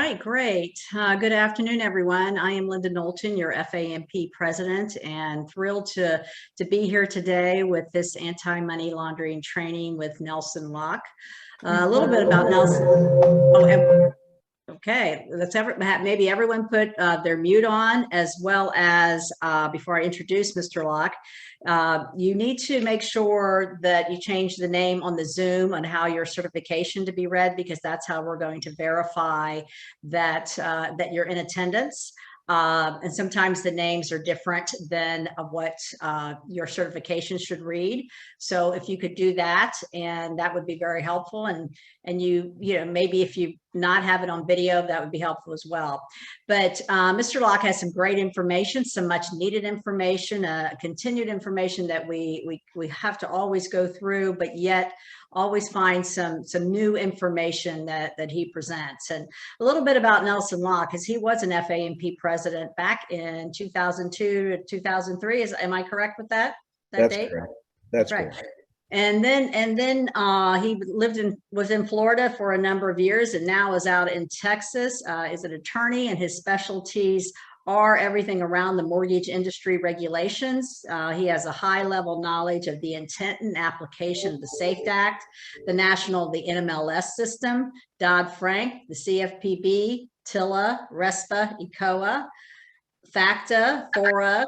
right, great. Good afternoon, everyone. I am Linda Knowlton, your FAMP president, and thrilled to be here today with this anti-money laundering training with Nelson Locke. A little bit about Nelson. Oh, and okay, maybe everyone put their mute on, as well as before I introduce Mr. Locke, you need to make sure that you change the name on the Zoom on how your certification to be read, because that's how we're going to verify that that you're in attendance. And sometimes the names are different than what your certification should read. So if you could do that, and that would be very helpful. And you know, maybe if you not have it on video, that would be helpful as well. But Mr. Locke has some great information, some much needed information, continued information that we have to always go through, but yet always find some new information that he presents. And a little bit about Nelson Locke, because he was an FAMP president back in 2002 to 2003. Am I correct with that That's date? correct. That's right. correct. And then he was in Florida for a number of years, and now is out in Texas. Is an attorney, and his specialties are everything around the mortgage industry regulations. He has a high level knowledge of the intent and application of the SAFE Act, the NMLS system, Dodd-Frank, the CFPB, TILA, RESPA, ECOA, FACTA, FORA,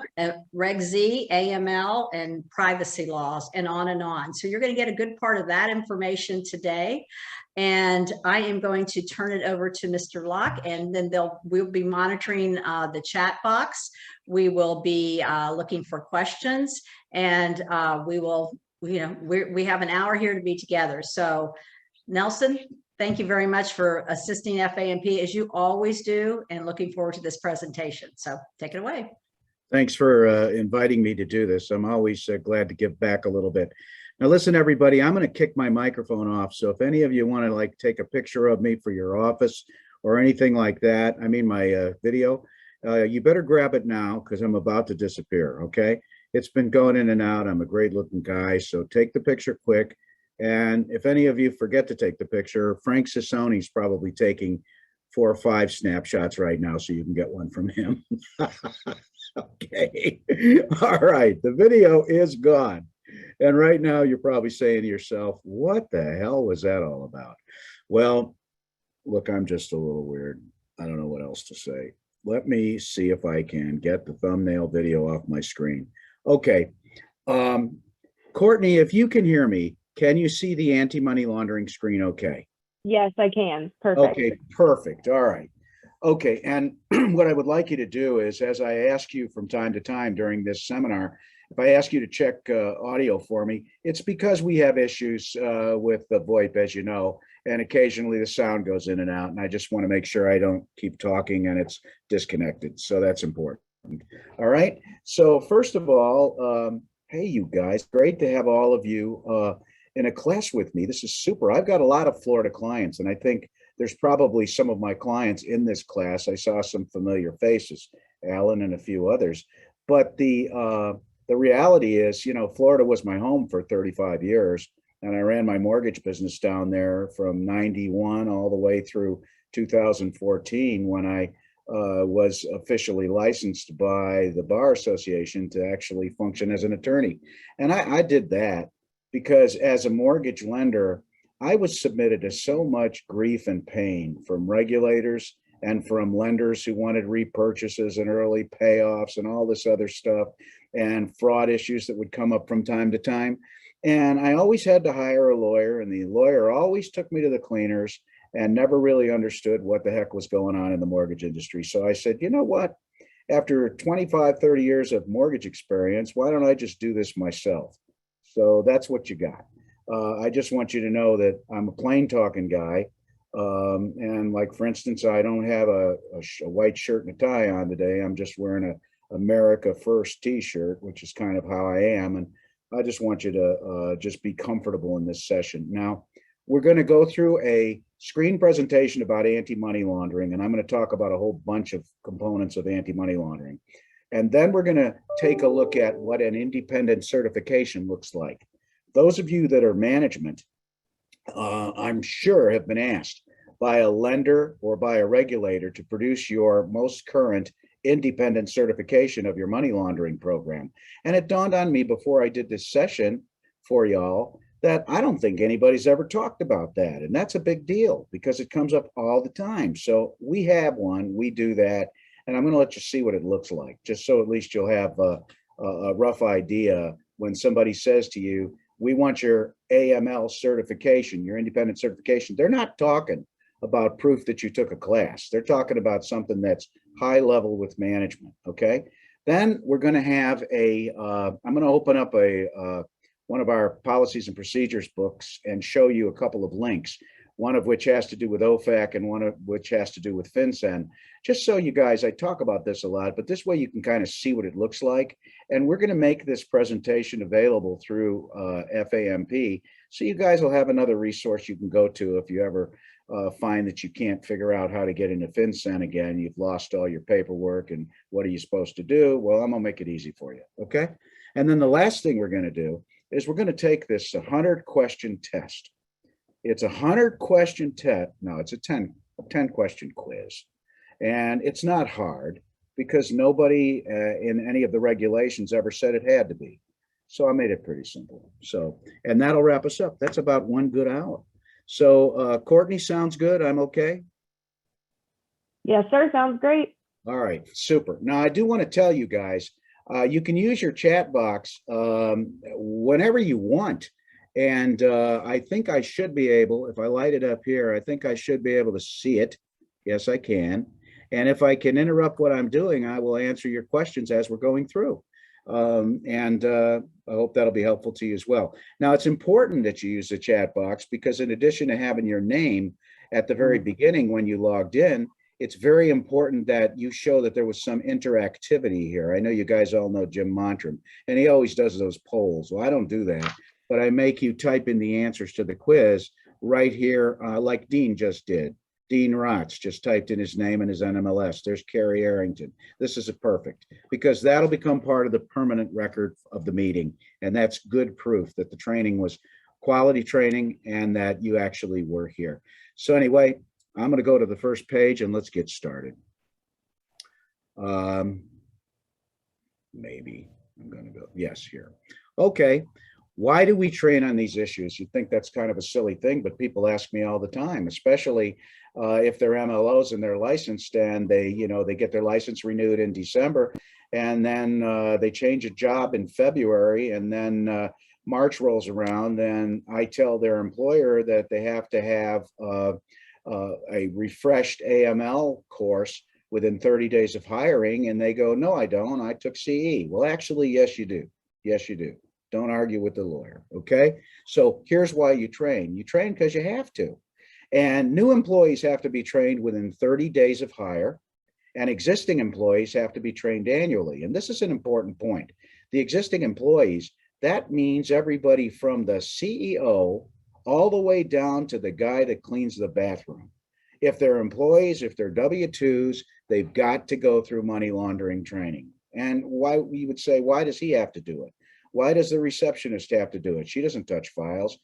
Reg Z, AML, and privacy laws, and on and on. So you're going to get a good part of that information today. And I am going to turn it over to Mr. Locke, and then we'll be monitoring the chat box. We will be looking for questions, and we will, you know, we have an hour here to be together. So Nelson, thank you very much for assisting FAMP, as you always do, and looking forward to this presentation. So take it away. Thanks for inviting me to do this. I'm always glad to give back a little bit. Now, listen, everybody, I'm going to kick my microphone off. So if any of you want to like take a picture of me for your office or anything like that, I mean, my video, you better grab it now, because I'm about to disappear. OK, it's been going in and out. I'm a great looking guy. So take the picture quick. And if any of you forget to take the picture, Frank Sassoni's probably taking 4 or 5 snapshots right now, so you can get one from him. Okay. All right. The video is gone. And right now you're probably saying to yourself, what the hell was that all about? Well, look, I'm just a little weird. I don't know what else to say. Let me see if I can get the thumbnail video off my screen. Okay. Courtney, if you can hear me, can you see the anti-money laundering screen okay? Yes, I can. Perfect. Okay, perfect. All right. Okay, and what I would like you to do is, as I ask you from time to time during this seminar, if I ask you to check audio for me, it's because we have issues with the VoIP, as you know, and occasionally the sound goes in and out, and I just want to make sure I don't keep talking and it's disconnected. So that's important. All right. So first of all, hey, you guys, great to have all of you in a class with me. This is super. I've got a lot of Florida clients, and I think there's probably some of my clients in this class. I saw some familiar faces, Alan and a few others. But the reality is, you know, Florida was my home for 35 years, and I ran my mortgage business down there from 91 all the way through 2014, when I was officially licensed by the Bar Association to actually function as an attorney. And I did that because as a mortgage lender, I was submitted to so much grief and pain from regulators and from lenders who wanted repurchases and early payoffs and all this other stuff, and fraud issues that would come up from time to time. And I always had to hire a lawyer, and the lawyer always took me to the cleaners and never really understood what the heck was going on in the mortgage industry. So I said, you know what? After 25, 30 years of mortgage experience, why don't I just do this myself? So that's what you got. I just want you to know that I'm a plain talking guy. And like, for instance, I don't have a white shirt and a tie on today. I'm just wearing a America First t-shirt, which is kind of how I am. And I just want you to just be comfortable in this session. Now, we're going to go through a screen presentation about anti-money laundering, and I'm going to talk about a whole bunch of components of anti-money laundering. And then we're going to take a look at what an independent certification looks like. Those of you that are management, I'm sure have been asked, by a lender or by a regulator to produce your most current independent certification of your money laundering program. And it dawned on me before I did this session for y'all that I don't think anybody's ever talked about that. And that's a big deal because it comes up all the time. So we have one, we do that. And I'm going to let you see what it looks like, just so at least you'll have a rough idea when somebody says to you, we want your AML certification, your independent certification. They're not talking about proof that you took a class. They're talking about something that's high level with management, okay? Then we're going to have I'm going to open up one of our policies and procedures books and show you a couple of links, one of which has to do with OFAC and one of which has to do with FinCEN. Just so you guys, I talk about this a lot, but this way you can kind of see what it looks like. And we're going to make this presentation available through FAMP. So you guys will have another resource you can go to if you ever find that you can't figure out how to get into FinCEN again. You've lost all your paperwork and what are you supposed to do? Well, I'm going to make it easy for you. Okay. And then the last thing we're going to do is we're going to take this 100-question test. It's a 100-question test. No, it's a 10-question quiz. And it's not hard because nobody in any of the regulations ever said it had to be. So I made it pretty simple. So, and that'll wrap us up. That's about 1 good hour. So Courtney, sounds good. I'm okay. Yes, sir. Sounds great. All right, super. Now I do want to tell you guys, you can use your chat box whenever you want. And I think I should be able, if I light it up here, I think I should be able to see it. Yes, I can. And if I can interrupt what I'm doing, I will answer your questions as we're going through. I hope that'll be helpful to you as well. Now, it's important that you use the chat box because in addition to having your name at the very beginning when you logged in, it's very important that you show that there was some interactivity here. I know you guys all know Jim Montram, and he always does those polls. Well, I don't do that, but I make you type in the answers to the quiz right here, like Dean just did. Dean Rotz just typed in his name and his NMLS. There's Carrie Arrington. This is perfect because that'll become part of the permanent record of the meeting. And that's good proof that the training was quality training and that you actually were here. So anyway, I'm going to go to the first page and let's get started. Maybe I'm going to go, yes, here. Okay. Why do we train on these issues? You think that's kind of a silly thing, but people ask me all the time, especially if they're MLOs and they're licensed and they get their license renewed in December and then they change a job in February and then March rolls around and I tell their employer that they have to have a refreshed AML course within 30 days of hiring and they go, no, I don't. I took CE. Well, actually, yes, you do. Yes, you do. Don't argue with the lawyer, okay? So here's why you train. You train because you have to. And new employees have to be trained within 30 days of hire, and existing employees have to be trained annually. And this is an important point. The existing employees, that means everybody from the CEO all the way down to the guy that cleans the bathroom. If they're employees, if they're W-2s, they've got to go through money laundering training. And why, you would say, why does he have to do it? Why does the receptionist have to do it? She doesn't touch files.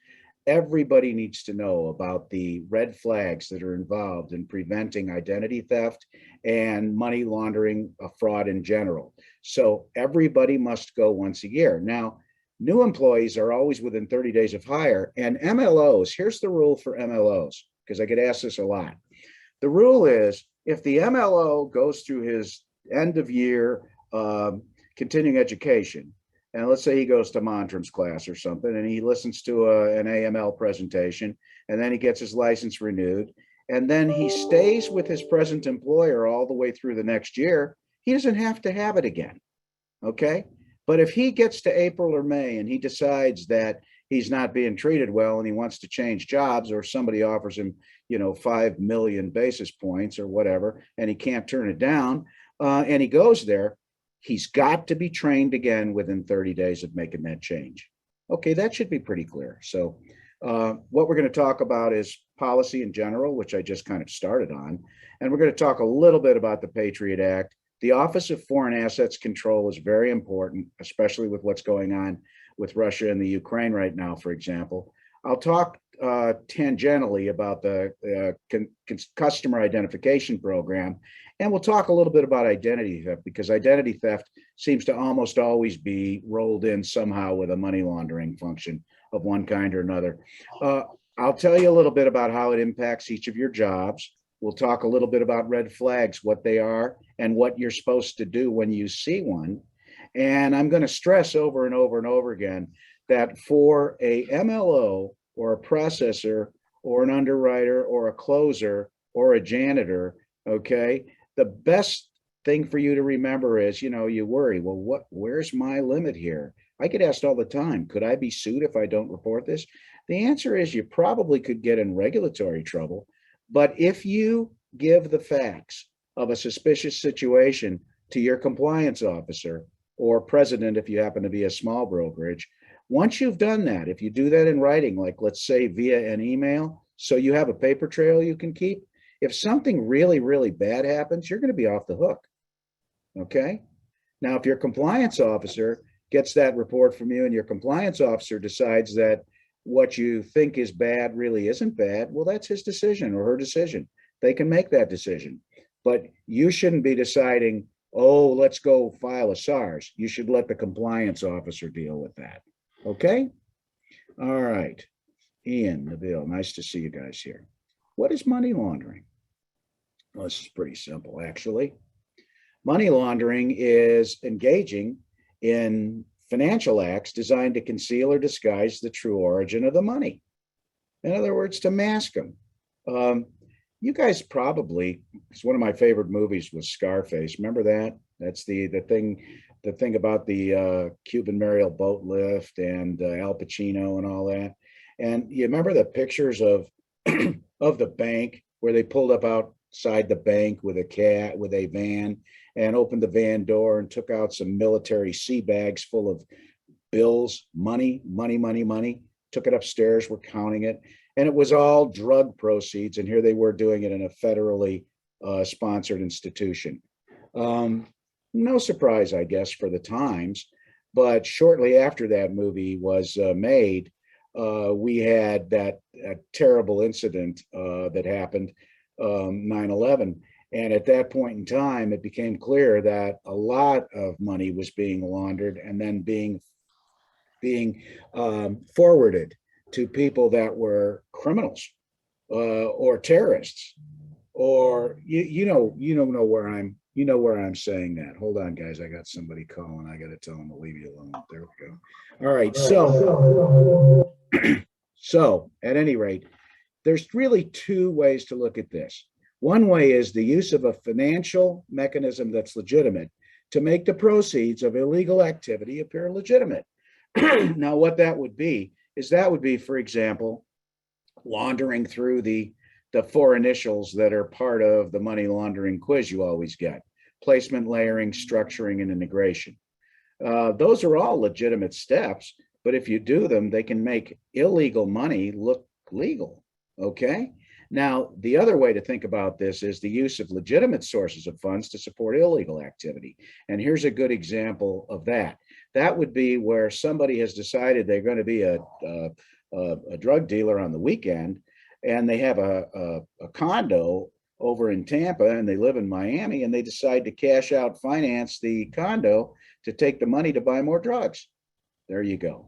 Everybody needs to know about the red flags that are involved in preventing identity theft and money laundering, fraud in general. So everybody must go once a year. Now, new employees are always within 30 days of hire, and MLOs, here's the rule for MLOs, because I get asked this a lot. The rule is if the MLO goes through his end of year continuing education, and let's say he goes to Montram's class or something, and he listens to an AML presentation, and then he gets his license renewed, and then he stays with his present employer all the way through the next year, he doesn't have to have it again, okay? But if he gets to April or May and he decides that he's not being treated well and he wants to change jobs, or somebody offers him, 5 million basis points or whatever, and he can't turn it down, and he goes there, he's got to be trained again within 30 days of making that change. Okay, that should be pretty clear. So what we're going to talk about is policy in general, which I just kind of started on. And we're going to talk a little bit about the Patriot Act. The Office of Foreign Assets Control is very important, especially with what's going on with Russia and the Ukraine right now, for example. I'll talk tangentially about the customer identification program, and we'll talk a little bit about identity theft, because identity theft seems to almost always be rolled in somehow with a money laundering function of one kind or another. I'll tell you a little bit about how it impacts each of your jobs. We'll talk a little bit about red flags, what they are, and what you're supposed to do when you see one. And I'm going to stress over and over and over again that for a MLO or a processor or an underwriter or a closer or a janitor, okay, the best thing for you to remember is, you worry, well, where's my limit here? I get asked all the time, could I be sued if I don't report this? The answer is you probably could get in regulatory trouble. But if you give the facts of a suspicious situation to your compliance officer or president, if you happen to be a small brokerage, once you've done that, if you do that in writing, like let's say via an email, so you have a paper trail you can keep, if something really, really bad happens, you're going to be off the hook. Okay. Now, if your compliance officer gets that report from you and your compliance officer decides that what you think is bad really isn't bad, well, that's his decision or her decision. They can make that decision. But you shouldn't be deciding, oh, let's go file a SARS. You should let the compliance officer deal with that. Okay? All right. Ian, Nabil, nice to see you guys here. What is money laundering? Well, this is pretty simple, actually. Money laundering is engaging in financial acts designed to conceal or disguise the true origin of the money. In other words, to mask them. You guys probably, because one of my favorite movies was Scarface. Remember that? That's the thing about the Cuban Mariel boat lift and Al Pacino and all that. And you remember the pictures of of the bank where they pulled up outside the bank with a van and opened the van door and took out some military sea bags full of bills, money, took it upstairs, we're counting it. And it was all drug proceeds. And here they were doing it in a federally sponsored institution. No surprise, I guess, for the times. But shortly after that movie was made, we had that terrible incident that happened, 9/11. And at that point in time, it became clear that a lot of money was being laundered and then being forwarded to people that were criminals or terrorists, or you know where I'm saying that. Hold on, guys, I got somebody calling. I got to tell them to leave you alone. There we go. All right, so at any rate, there's really two ways to look at this. One way is the use of a financial mechanism that's legitimate to make the proceeds of illegal activity appear legitimate. Now, what that would be is for example, laundering through the four initials that are part of the money laundering quiz you always get: placement, layering, structuring, and integration. Those are all legitimate steps, but if you do them, they can make illegal money look legal, okay? Now, the other way to think about this is the use of legitimate sources of funds to support illegal activity. And here's a good example of that. That would be where somebody has decided they're going to be a drug dealer on the weekend, and they have a condo over in Tampa and they live in Miami, and they decide to cash out, finance the condo to take the money to buy more drugs. There you go.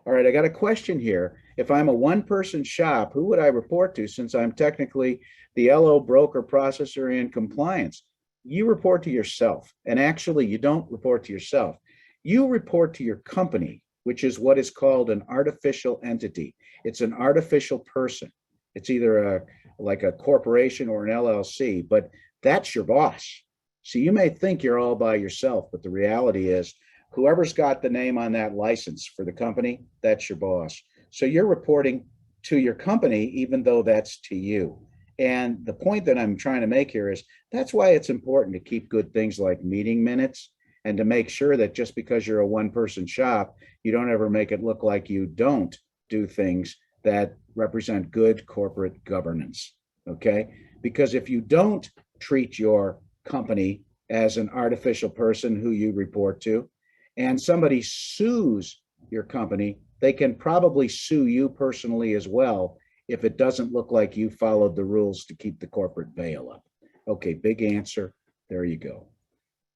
All right, I got a question here. If I'm a one-person shop, who would I report to, since I'm technically the LO broker, processor, and compliance? You report to yourself. And actually, you don't report to yourself. You report to your company, which is what is called an artificial entity. It's an artificial person. It's either like a corporation or an LLC, but that's your boss. So you may think you're all by yourself, but the reality is whoever's got the name on that license for the company, that's your boss. So you're reporting to your company, even though that's to you. And the point that I'm trying to make here is that's why it's important to keep good things like meeting minutes, and to make sure that just because you're a one-person shop, you don't ever make it look like you don't do things that represent good corporate governance, okay? Because if you don't treat your company as an artificial person who you report to, and somebody sues your company they can probably sue you personally as well if it doesn't look like you followed the rules to keep the corporate veil up. Okay, big answer. There you go.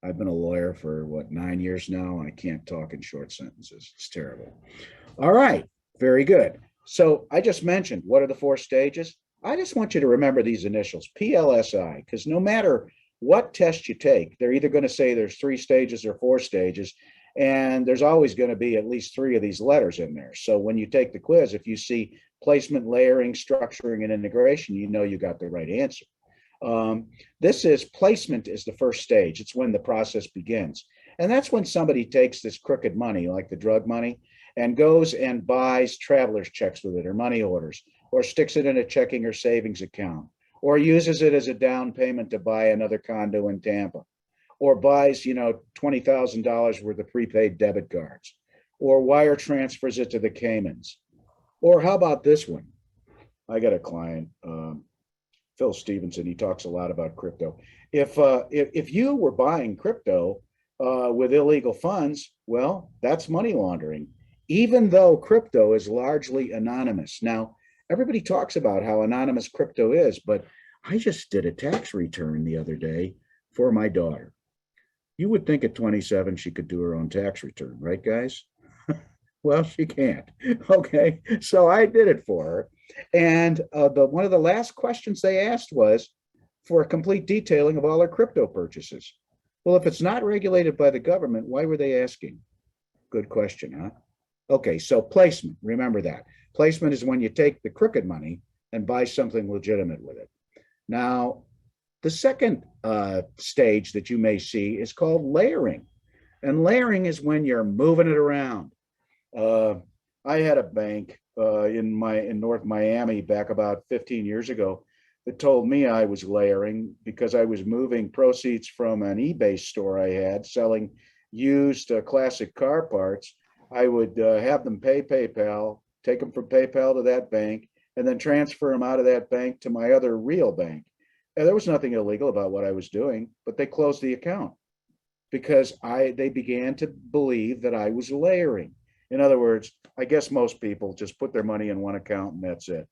I've been a lawyer for what, 9 years now, and I can't talk in short sentences. It's terrible. All right, very good. So I just mentioned, what are the 4 stages? I just want you to remember these initials, PLSI, because no matter what test you take, they're either going to say there's 3 stages or 4 stages, and there's always going to be at least 3 of these letters in there. So when you take the quiz, if you see placement, layering, structuring, and integration, you know you got the right answer. This is placement is the first stage. It's when the process begins. And that's when somebody takes this crooked money, like the drug money, and goes and buys traveler's checks with it or money orders, or sticks it in a checking or savings account, or uses it as a down payment to buy another condo in Tampa, or buys, $20,000 worth of prepaid debit cards, or wire transfers it to the Caymans. Or how about this one? I got a client, Phil Stevenson, he talks a lot about crypto. If you were buying crypto with illegal funds, well, that's money laundering, even though crypto is largely anonymous. Now, everybody talks about how anonymous crypto is, but I just did a tax return the other day for my daughter. You would think at 27 she could do her own tax return, right, guys? Well, she can't. Okay, so I did it for her. And one of the last questions they asked was for a complete detailing of all her crypto purchases. Well, if it's not regulated by the government, why were they asking? Good question, huh? Okay, so placement, remember that. Placement is when you take the crooked money and buy something legitimate with it. Now, the second stage that you may see is called layering. And layering is when you're moving it around. I had a bank in North Miami back about 15 years ago that told me I was layering because I was moving proceeds from an eBay store I had selling used classic car parts. I would have them pay PayPal, take them from PayPal to that bank, and then transfer them out of that bank to my other real bank. And there was nothing illegal about what I was doing, but they closed the account because they began to believe that I was layering. In other words, I guess most people just put their money in one account and that's it.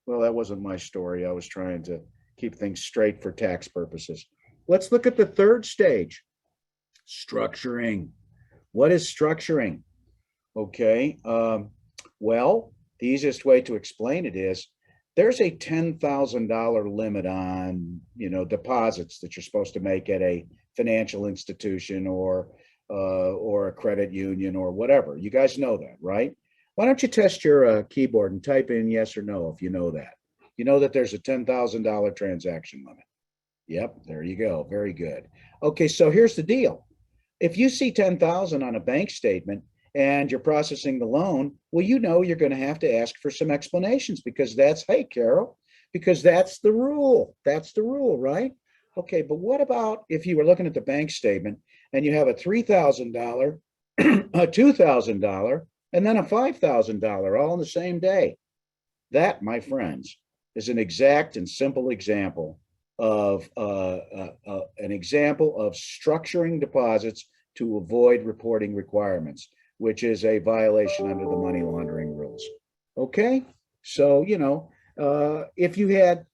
Well, that wasn't my story. I was trying to keep things straight for tax purposes. Let's look at the third stage, structuring. What is structuring? Okay, well, the easiest way to explain it is there's a $10,000 limit on, deposits that you're supposed to make at a financial institution or a credit union or whatever. You guys know that, right? Why don't you test your keyboard and type in yes or no if you know that. You know that there's a $10,000 transaction limit. Yep, there you go. Very good. Okay, so here's the deal. If you see 10,000 on a bank statement and you're processing the loan, well, you're going to have to ask for some explanations because hey, Carol, because that's the rule. That's the rule, right? Okay, but what about if you were looking at the bank statement and you have a $3,000, a $2,000, and then a $5,000 all in the same day? That, my friends, is an exact and simple example of structuring deposits to avoid reporting requirements, which is a violation under the money laundering rules. Okay, so if you had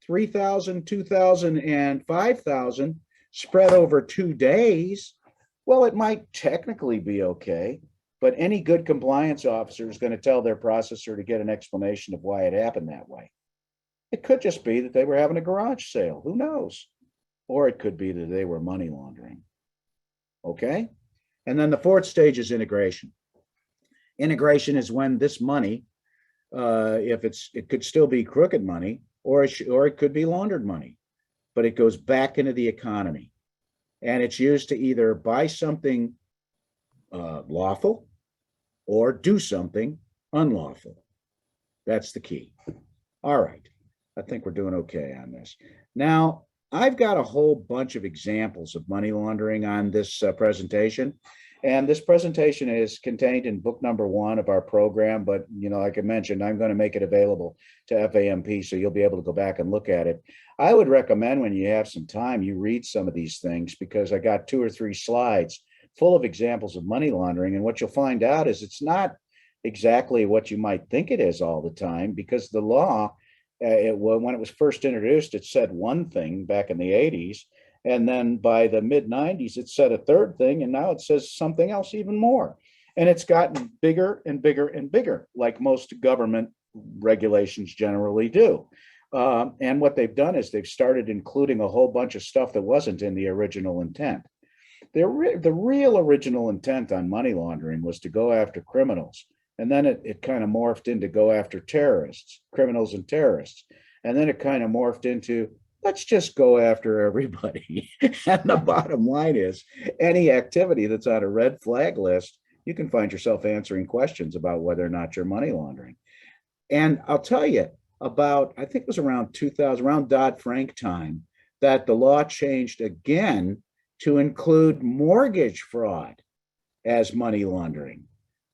3,000, 2,000, and 5,000 spread over 2 days, well, it might technically be okay, but any good compliance officer is going to tell their processor to get an explanation of why it happened that way. It could just be that they were having a garage sale. Who knows? Or it could be that they were money laundering. Okay? And then the fourth stage is integration. Integration is when this money, it could still be crooked money, or it could be laundered money, but it goes back into the economy. And it's used to either buy something lawful or do something unlawful. That's the key. All right. I think we're doing okay on this. Now, I've got a whole bunch of examples of money laundering on this presentation. And this presentation is contained in book number 1 of our program. But, like I mentioned, I'm going to make it available to FAMP, so you'll be able to go back and look at it. I would recommend when you have some time, you read some of these things, because I got 2 or 3 slides full of examples of money laundering. And what you'll find out is it's not exactly what you might think it is all the time, because the law, when it was first introduced, it said one thing back in the 80s. And then by the mid 90s, it said a third thing. And now it says something else even more. And it's gotten bigger and bigger and bigger, like most government regulations generally do. And what they've done is they've started including a whole bunch of stuff that wasn't in the original intent. The real original intent on money laundering was to go after criminals. And then it kind of morphed into go after terrorists, criminals and terrorists. And then it kind of morphed into let's just go after everybody. And the bottom line is any activity that's on a red flag list, you can find yourself answering questions about whether or not you're money laundering. And I'll tell you about, I think it was around 2000, around Dodd-Frank time, that the law changed again to include mortgage fraud as money laundering,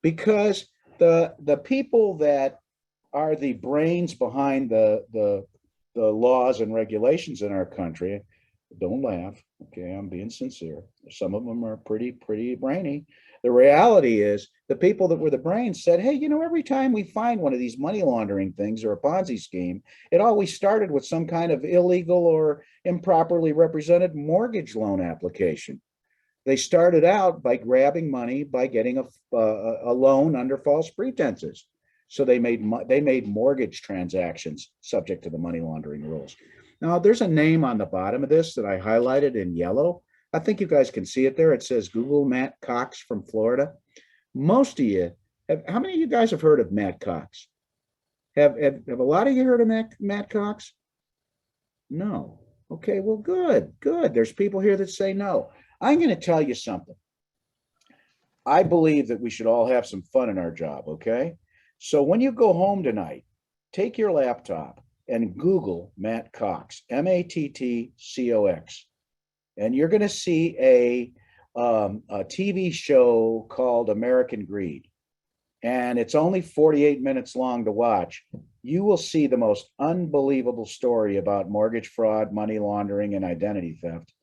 because the people that are the brains behind the laws and regulations in our country, don't laugh, okay, I'm being sincere. Some of them are pretty brainy. The reality is the people that were the brains said, hey, every time we find one of these money laundering things or a Ponzi scheme, it always started with some kind of illegal or improperly represented mortgage loan application. They started out by grabbing money by getting a loan under false pretenses. So they made mortgage transactions subject to the money laundering rules. Now, there's a name on the bottom of this that I highlighted in yellow. I think you guys can see it there. It says Google Matt Cox from Florida. Most of you, how many of you guys have heard of Matt Cox? Have a lot of you heard of Matt Cox? No. Okay, well, good. There's people here that say no. I'm going to tell you something. I believe that we should all have some fun in our job, okay? So when you go home tonight, take your laptop and Google Matt Cox, Mattcox. And you're going to see a TV show called American Greed. And it's only 48 minutes long to watch. You will see the most unbelievable story about mortgage fraud, money laundering, and identity theft.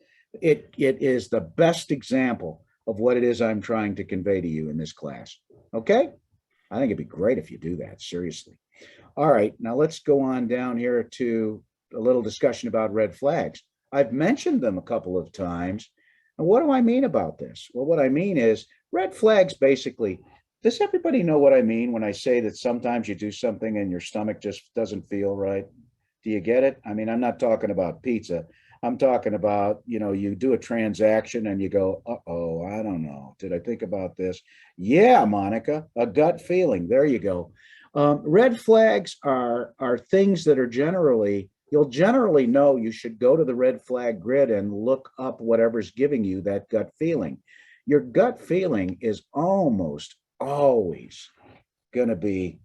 It is the best example of what it is I'm trying to convey to you in this class. Okay? I think it'd be great if you do that, seriously. All right, now let's go on down here to a little discussion about red flags. I've mentioned them a couple of times. And what do I mean about this? Well, what I mean is red flags basically, does everybody know what I mean when I say that sometimes you do something and your stomach just doesn't feel right? Do you get it? I mean, I'm not talking about pizza. I'm talking about, you do a transaction and you go, uh-oh, I don't know. Did I think about this? Yeah, Monica, a gut feeling. There you go. Red flags are things that are you'll generally know you should go to the red flag grid and look up whatever's giving you that gut feeling. Your gut feeling is almost always going to be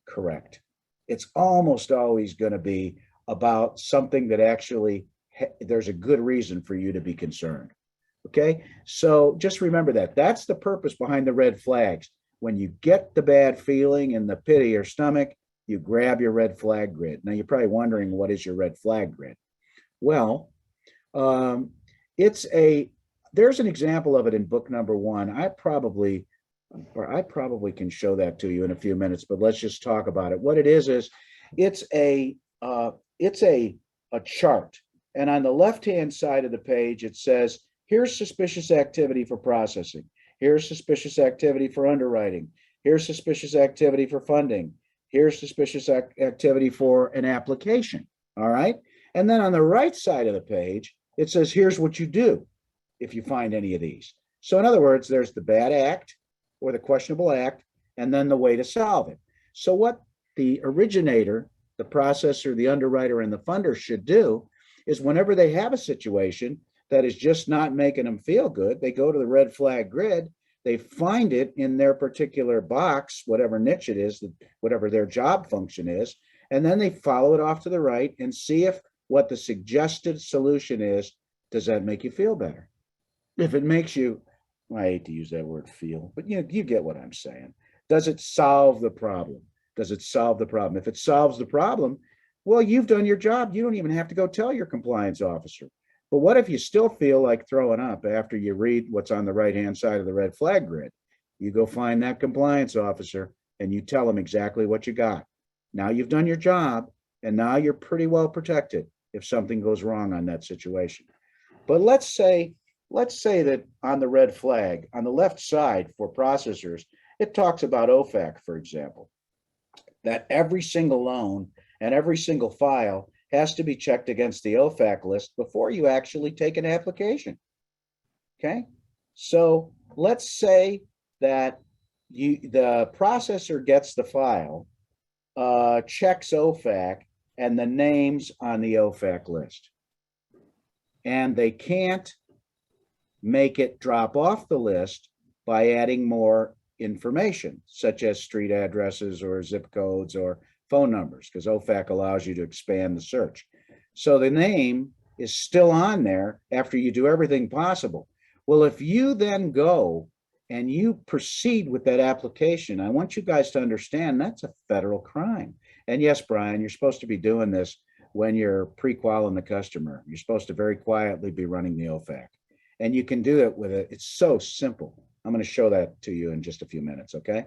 correct. It's almost always going to be about something that actually there's a good reason for you to be concerned. Okay, so just remember that. That's the purpose behind the red flags. When you get the bad feeling in the pit of your stomach, you grab your red flag grid. Now you're probably wondering, what is your red flag grid? Well, there's an example of it in book number 1. I probably can show that to you in a few minutes, but let's just talk about it. What it is it's a chart. And on the left-hand side of the page, it says, here's suspicious activity for processing. Here's suspicious activity for underwriting. Here's suspicious activity for funding. Here's suspicious activity for an application. All right. And then on the right side of the page, it says, here's what you do if you find any of these. So in other words, there's the bad act or the questionable act, and then the way to solve it. So what the originator, the processor, the underwriter, and the funder should do is whenever they have a situation that is just not making them feel good, they go to the red flag grid, they find it in their particular box, whatever niche it is, whatever their job function is, and then they follow it off to the right and see if what the suggested solution is, does that make you feel better? If it makes you, I hate to use that word feel, but you get what I'm saying. Does it solve the problem? Does it solve the problem? If it solves the problem, well, you've done your job. You don't even have to go tell your compliance officer. But what if you still feel like throwing up after you read what's on the right-hand side of the red flag grid? You go find that compliance officer and you tell them exactly what you got. Now you've done your job, and now you're pretty well protected if something goes wrong on that situation. But let's say that on the red flag, on the left side for processors, it talks about OFAC, for example, that every single loan and every single file has to be checked against the OFAC list before you actually take an application. Okay, so let's say that the processor gets the file, checks OFAC and the names on the OFAC list, and they can't make it drop off the list by adding more information, such as street addresses or zip codes or phone numbers, because OFAC allows you to expand the search. So the name is still on there after you do everything possible. Well, if you then go and you proceed with that application, I want you guys to understand that's a federal crime. And yes, Brian, you're supposed to be doing this when you're pre-qualing the customer. You're supposed to very quietly be running the OFAC. And you can do it with it. It's so simple. I'm going to show that to you in just a few minutes, okay?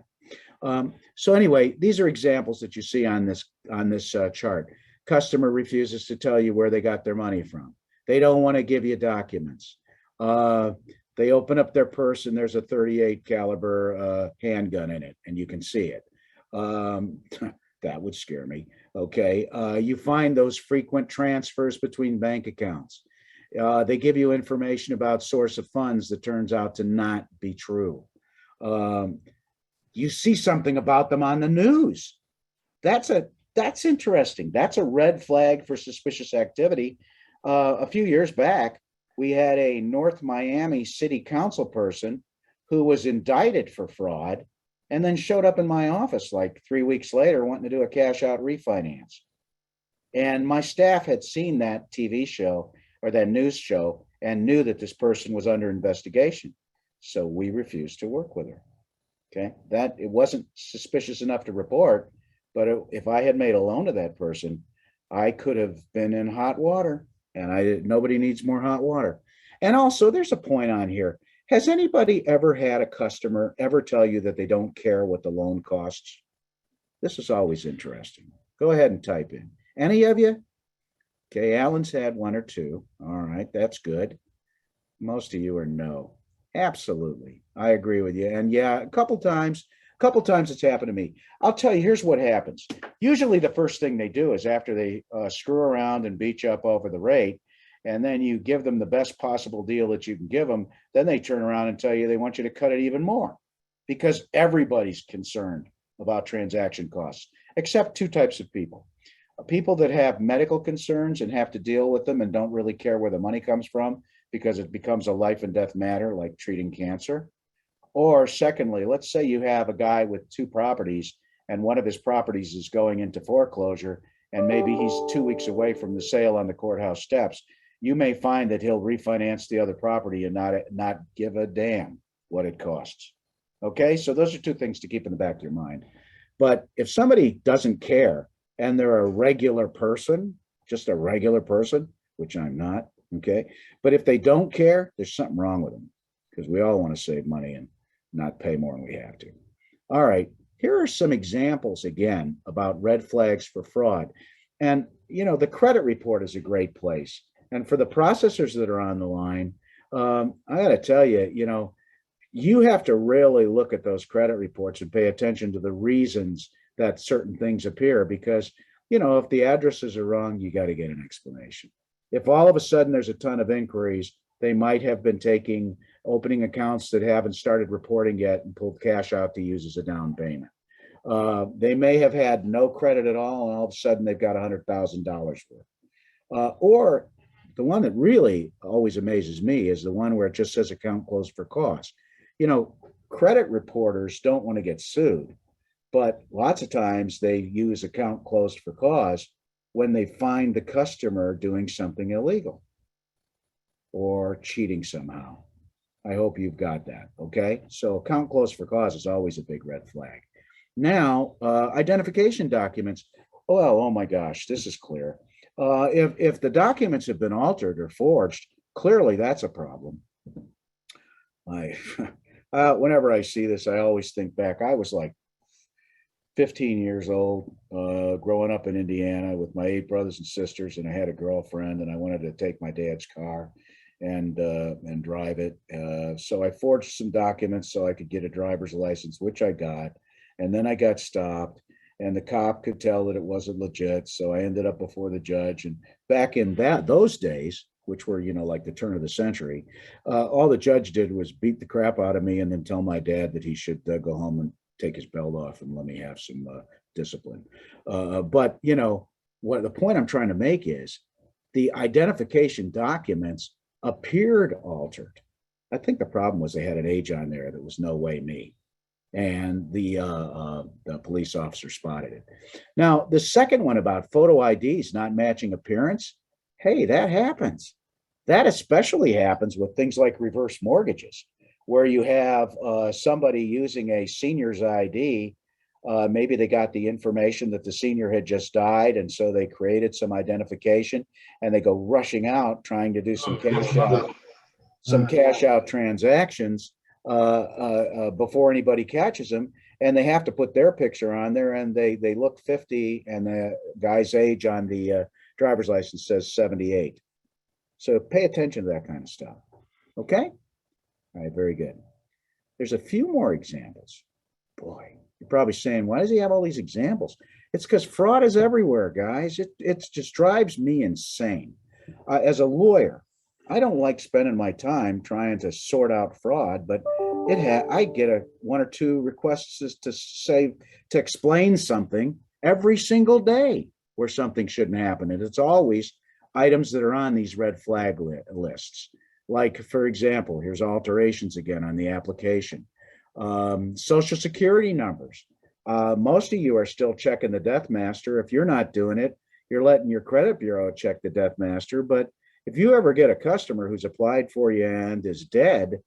So anyway, these are examples that you see on this chart. Customer refuses to tell you where they got their money from. They don't want to give you documents. They open up their purse and there's a 38 caliber handgun in it, and you can see it. That would scare me. Okay, you find those frequent transfers between bank accounts. They give you information about source of funds that turns out to not be true. You see something about them on the news. That's interesting. That's a red flag for suspicious activity. A few years back, we had a North Miami city council person who was indicted for fraud and then showed up in my office like 3 weeks later wanting to do a cash out refinance. And my staff had seen that TV show or that news show and knew that this person was under investigation. So we refused to work with her. Okay, that it wasn't suspicious enough to report, but if I had made a loan to that person, I could have been in hot water, and nobody needs more hot water. And also, there's a point on here. Has anybody ever had a customer ever tell you that they don't care what the loan costs? This is always interesting. Go ahead and type in. Any of you? Okay, Alan's had one or two. All right, that's good. Most of you are no. Absolutely. I agree with you. And yeah, a couple times it's happened to me. I'll tell you, here's what happens. Usually the first thing they do is after they screw around and beat you up over the rate, and then you give them the best possible deal that you can give them, then they turn around and tell you they want you to cut it even more, because everybody's concerned about transaction costs, except two types of people. People that have medical concerns and have to deal with them and don't really care where the money comes from because it becomes a life and death matter, like treating cancer. Or secondly, let's say you have a guy with two properties and one of his properties is going into foreclosure and maybe he's 2 weeks away from the sale on the courthouse steps. You may find that he'll refinance the other property and not give a damn what it costs. Okay, so those are two things to keep in the back of your mind. But if somebody doesn't care and they're a regular person, just a regular person, which I'm not, okay, but if they don't care, there's something wrong with them, because we all want to save money and not pay more than we have to. All right, here are some examples again about red flags for fraud. And you know, the credit report is a great place. And for the processors that are on the line, I got to tell you, you know, you have to really look at those credit reports and pay attention to the reasons that certain things appear, because, you know, if the addresses are wrong, you got to get an explanation. If all of a sudden there's a ton of inquiries, they might have been opening accounts that haven't started reporting yet and pulled cash out to use as a down payment. They may have had no credit at all of a sudden they've got $100,000 worth. Or the one that really always amazes me is the one where it just says account closed for cause. You know, credit reporters don't want to get sued, but lots of times they use account closed for cause when they find the customer doing something illegal or cheating somehow. I hope you've got that, okay? So account closed for cause is always a big red flag. Now, identification documents. Well, oh my gosh, this is clear. If the documents have been altered or forged, clearly that's a problem. Whenever I see this, I always think back. I was like 15 years old, growing up in Indiana with my 8 brothers and sisters, and I had a girlfriend, and I wanted to take my dad's car and drive it. So I forged some documents so I could get a driver's license, which I got, and then I got stopped, and the cop could tell that it wasn't legit. So I ended up before the judge. And back in those days, which were, like the turn of the century, all the judge did was beat the crap out of me and then tell my dad that he should go home and take his belt off and let me have some discipline. But what the point I'm trying to make is the identification documents appeared altered. I think the problem was they had an age on there that was no way me, and the police officer spotted it. Now, the second one about photo IDs not matching appearance, hey, that happens. That especially happens with things like reverse mortgages, where you have somebody using a senior's ID. Maybe they got the information that the senior had just died, and so they created some identification, and they go rushing out trying to do some cash out transactions before anybody catches them, and they have to put their picture on there, and they look 50, and the guy's age on the driver's license says 78. So pay attention to that kind of stuff. Okay. All right, very good. There's a few more examples. Boy, you're probably saying, why does he have all these examples? It's because fraud is everywhere, guys. It just drives me insane. As a lawyer, I don't like spending my time trying to sort out fraud, but I get one or two requests to explain something every single day where something shouldn't happen. And it's always items that are on these red flag lists. Like, for example, here's alterations again on the application. Social Security numbers. Most of you are still checking the Death Master. If you're not doing it, you're letting your credit bureau check the Death Master. But if you ever get a customer who's applied for you and is dead,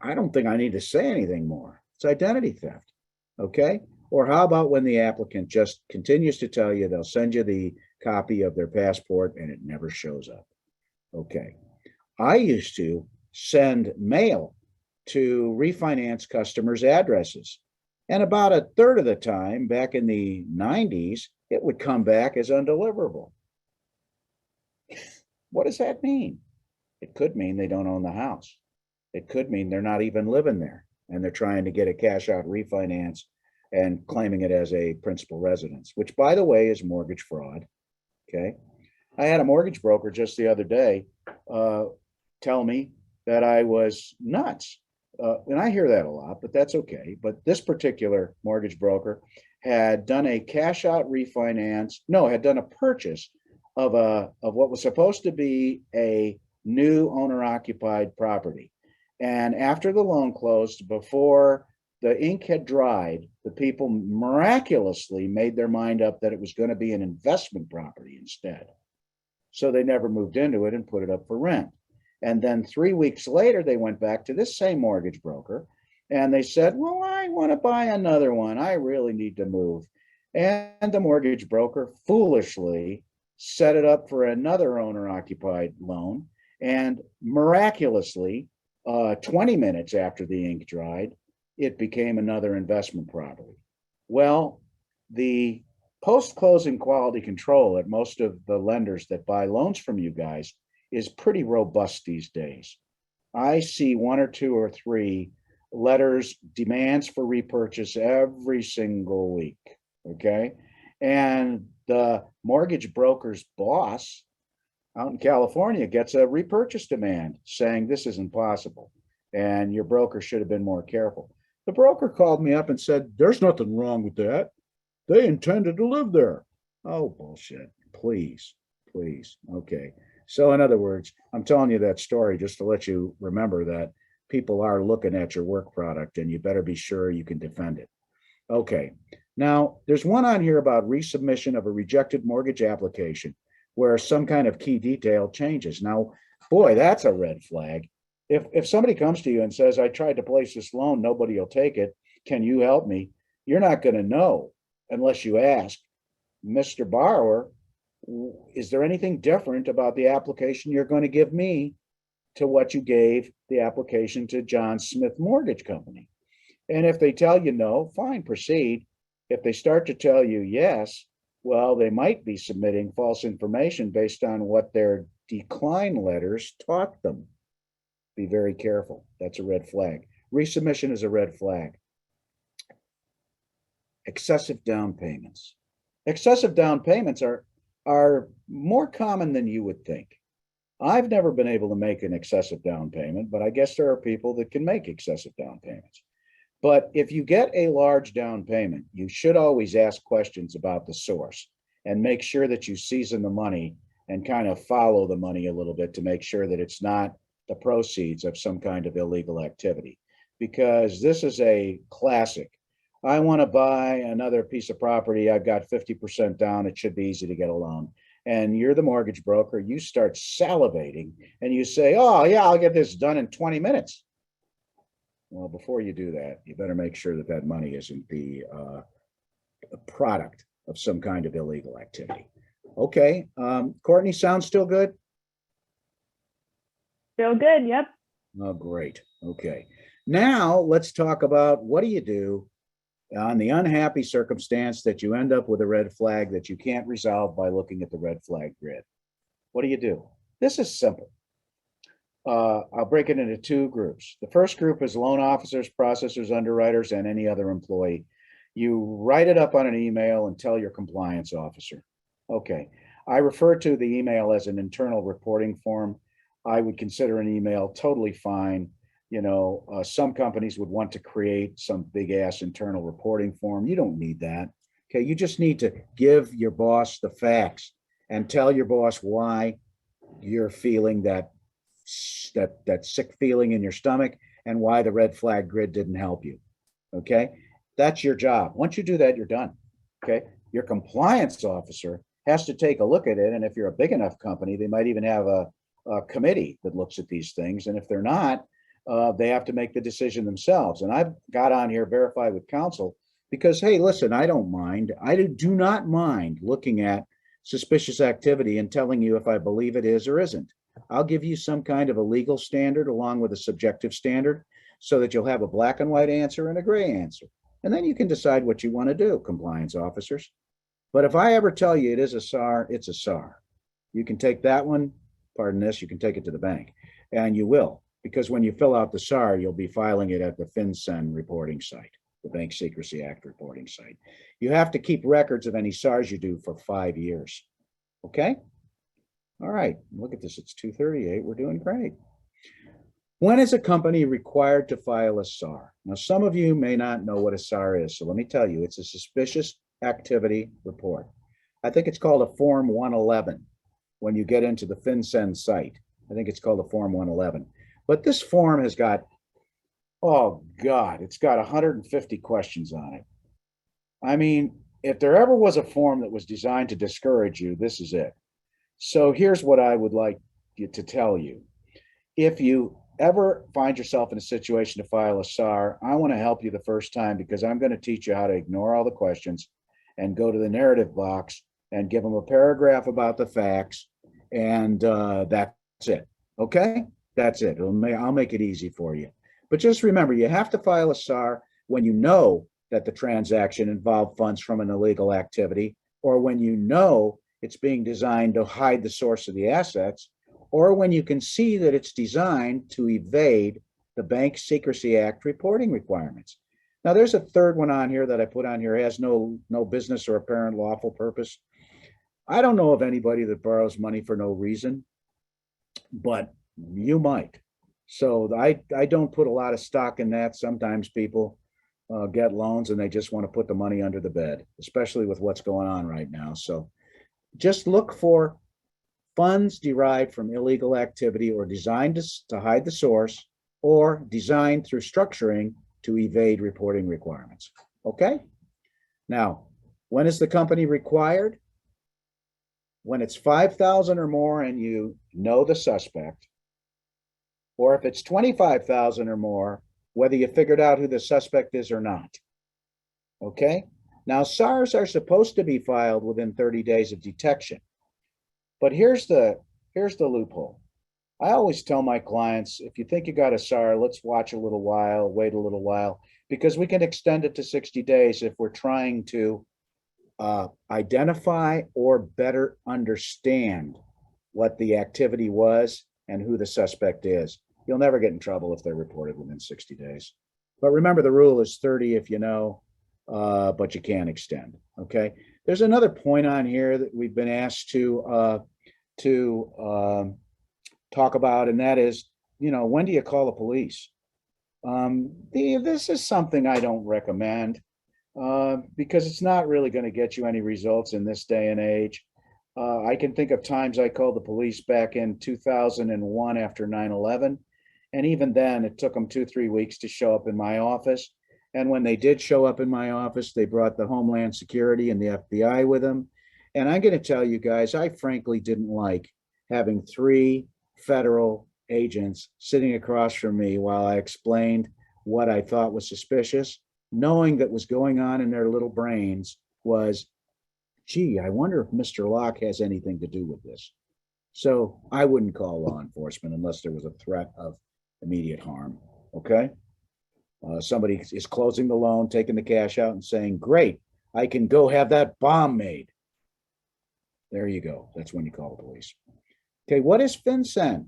I don't think I need to say anything more. It's identity theft. Okay. Or how about when the applicant just continues to tell you they'll send you the copy of their passport and it never shows up? Okay. I used to send mail to refinance customers' addresses. And about a third of the time, back in the 90s, it would come back as undeliverable. What does that mean? It could mean they don't own the house. It could mean they're not even living there, and they're trying to get a cash out refinance and claiming it as a principal residence, which, by the way, is mortgage fraud. Okay. I had a mortgage broker just the other day tell me that I was nuts. And I hear that a lot, but that's okay. But this particular mortgage broker had done a cash out refinance. No, had done a purchase of what was supposed to be a new owner occupied property. And after the loan closed, before the ink had dried, the people miraculously made their mind up that it was going to be an investment property instead. So they never moved into it and put it up for rent. And then 3 weeks later, they went back to this same mortgage broker and they said, well, I want to buy another one. I really need to move. And the mortgage broker foolishly set it up for another owner occupied loan. And miraculously, 20 minutes after the ink dried, it became another investment property. Well, the post-closing quality control at most of the lenders that buy loans from you guys is pretty robust these days. I see 1 or 2 or 3 letters, demands for repurchase every single week, okay? And the mortgage broker's boss out in California gets a repurchase demand saying this isn't possible and your broker should have been more careful. The broker called me up and said, there's nothing wrong with that. They intended to live there. Oh, bullshit. Please, please. Okay. So in other words, I'm telling you that story just to let you remember that people are looking at your work product and you better be sure you can defend it. Okay. Now, there's one on here about resubmission of a rejected mortgage application where some kind of key detail changes. Now, boy, that's a red flag. If somebody comes to you and says, I tried to place this loan, nobody will take it. Can you help me? You're not going to know unless you ask, Mr. Borrower, is there anything different about the application you're going to give me to what you gave the application to John Smith Mortgage Company? And if they tell you no, fine, proceed. If they start to tell you yes, well, they might be submitting false information based on what their decline letters taught them. Be very careful. That's a red flag. Resubmission is a red flag. Excessive down payments. Excessive down payments are more common than you would think. I've never been able to make an excessive down payment, but I guess there are people that can make excessive down payments. But if you get a large down payment, you should always ask questions about the source and make sure that you season the money and kind of follow the money a little bit to make sure that it's not the proceeds of some kind of illegal activity. Because this is a classic. I want to buy another piece of property. I've got 50% down. It should be easy to get a loan. And you're the mortgage broker. You start salivating and you say, oh, yeah, I'll get this done in 20 minutes. Well, before you do that, you better make sure that that money isn't the product of some kind of illegal activity. Okay. Courtney, sounds still good? Still good, yep. Oh, great. Okay. Now let's talk about what do you do on the unhappy circumstance that you end up with a red flag that you can't resolve by looking at the red flag grid. What do you do? This is simple. I'll break it into two groups. The first group is loan officers, processors, underwriters, and any other employee. You write it up on an email and tell your compliance officer. Okay, I refer to the email as an internal reporting form. I would consider an email totally fine. You know, some companies would want to create some big ass internal reporting form. You don't need that. Okay, you just need to give your boss the facts and tell your boss why you're feeling that sick feeling in your stomach and why the red flag grid didn't help you. Okay, that's your job. Once you do that, you're done. Okay, your compliance officer has to take a look at it, and if you're a big enough company, they might even have a committee that looks at these things, and if they're not, they have to make the decision themselves. And I've got on here verify with counsel because, hey, listen, I don't mind. I do not mind looking at suspicious activity and telling you if I believe it is or isn't. I'll give you some kind of a legal standard along with a subjective standard so that you'll have a black and white answer and a gray answer. And then you can decide what you want to do, compliance officers. But if I ever tell you it is a SAR, it's a SAR. You can take that one, pardon this, you can take it to the bank, and you will. Because when you fill out the SAR, you'll be filing it at the FinCEN reporting site, the Bank Secrecy Act reporting site. You have to keep records of any SARs you do for 5 years. Okay? All right, look at this, it's 2:38, we're doing great. When is a company required to file a SAR? Now, some of you may not know what a SAR is, so let me tell you, it's a suspicious activity report. I think it's called a Form 111 when you get into the FinCEN site. I think it's called a Form 111. But this form has got, oh God, it's got 150 questions on it. I mean, if there ever was a form that was designed to discourage you, this is it. So here's what I would like to tell you. If you ever find yourself in a situation to file a SAR, I want to help you the first time because I'm going to teach you how to ignore all the questions and go to the narrative box and give them a paragraph about the facts. And that's it. Okay? That's it. I'll make it easy for you. But just remember, you have to file a SAR when you know that the transaction involved funds from an illegal activity, or when you know it's being designed to hide the source of the assets, or when you can see that it's designed to evade the Bank Secrecy Act reporting requirements. Now, there's a third one on here that I put on here, has no business or apparent lawful purpose. I don't know of anybody that borrows money for no reason, but you might. So I don't put a lot of stock in that. Sometimes people get loans and they just want to put the money under the bed, especially with what's going on right now. So just look for funds derived from illegal activity or designed to hide the source or designed through structuring to evade reporting requirements. Okay? Now, when is the company required? When it's 5,000 or more and you know the suspect, or if it's 25,000 or more, whether you figured out who the suspect is or not. Okay? Now, SARs are supposed to be filed within 30 days of detection. But here's the loophole. I always tell my clients, if you think you got a SAR, let's watch a little while, wait a little while, because we can extend it to 60 days if we're trying to identify or better understand what the activity was and who the suspect is. You'll never get in trouble if they're reported within 60 days. But remember, the rule is 30 if you know, but you can't extend. Okay. There's another point on here that we've been asked to talk about, and that is, when do you call the police? This is something I don't recommend because it's not really going to get you any results in this day and age. I can think of times I called the police back in 2001 after 9/11. And even then, it took them 2-3 weeks to show up in my office. And when they did show up in my office, they brought the Homeland Security and the FBI with them. And I'm going to tell you guys, I frankly didn't like having 3 federal agents sitting across from me while I explained what I thought was suspicious, knowing that was going on in their little brains was, gee, I wonder if Mr. Locke has anything to do with this. So I wouldn't call law enforcement unless there was a threat of immediate harm. Okay. Somebody is closing the loan, taking the cash out and saying, great, I can go have that bomb made. There you go. That's when you call the police. Okay. What is FinCEN?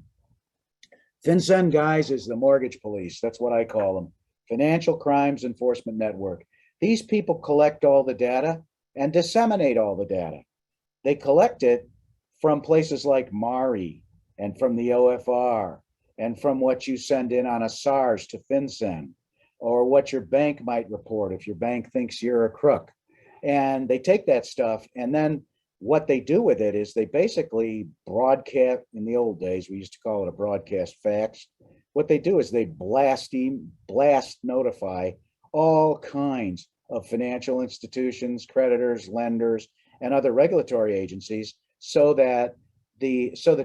FinCEN, guys, is the mortgage police. That's what I call them. Financial Crimes Enforcement Network. These people collect all the data and disseminate all the data. They collect it from places like MARI and from the OFR and from what you send in on a SARS to FinCEN, or what your bank might report if your bank thinks you're a crook. And they take that stuff, and then what they do with it is they basically broadcast. In the old days, we used to call it a broadcast fax. What they do is they blast notify all kinds of financial institutions, creditors, lenders, and other regulatory agencies so that